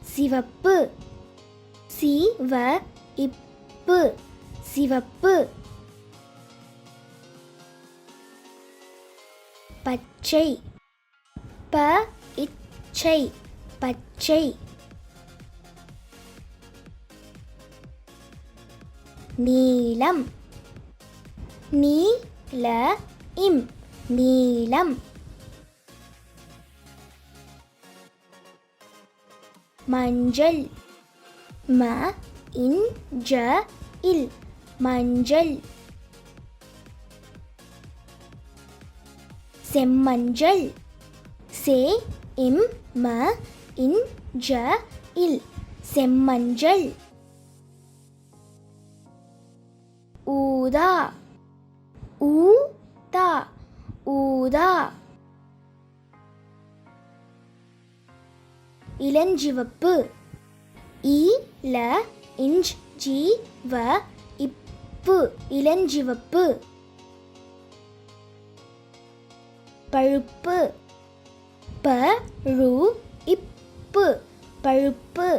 சிவப்பு. சிவ இப்பு சிவப்பு. பச்சை. ப இச்சை பச்சை. நீலம். நீல இம் நீலம். மஞ்சள். ம இஞ்ச இல் மஞ்சள். செம்மஞ்சள். சே இம் ம இஞ்ச இல் செம்மஞ்சள். ஊதா. ஊதா ஊதா. இளஞ்சிவப்பு. ஈல இஞ்ச் ஜீவ இப்பு இளஞ்சிவப்பு. பழுப்பு. பழு இப்பு பழுப்பு.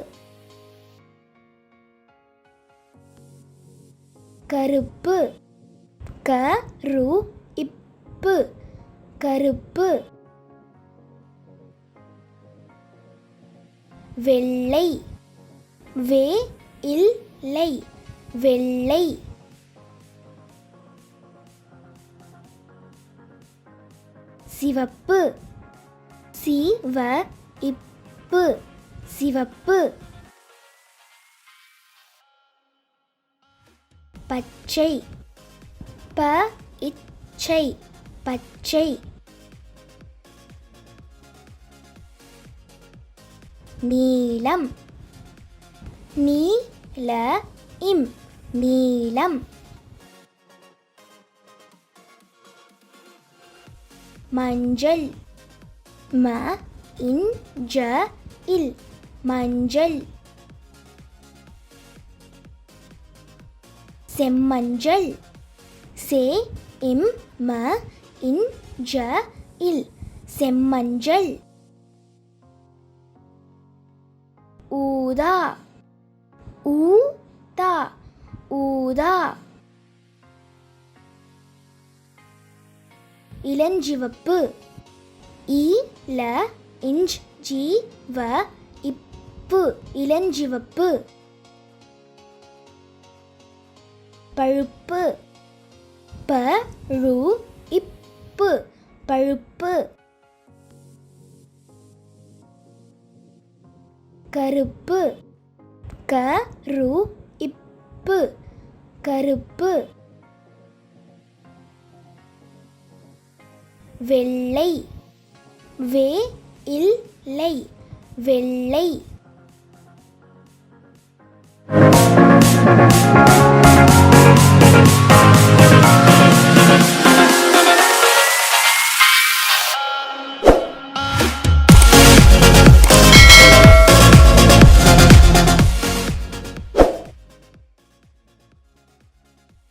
கருப்பு. கரு இப்பு கருப்பு. வெள்ளை. வே இல்லை வெள்ளை. சிவப்பு. சிவ இப்பு சிவப்பு. பச்சை. ப இச்சை பச்சை. நீலம். நீல இம் நீலம். மஞ்சள். ம இஞ்ச இல் மஞ்சள். செம்மஞ்சள். சே இம் ம இஞ்ச இல் செம்மஞ்சள். ஊதா. ஊதா ஊதா. இளஞ்சிவப்பு. ஈல இஞ்ச் ஜீவ இப்பு இளஞ்சிவப்பு. பழுப்பு. பழு இப்பு பழுப்பு. கருப்பு. கரு இப்பு கருப்பு. வெள்ளை. வே இல்லை வெள்ளை.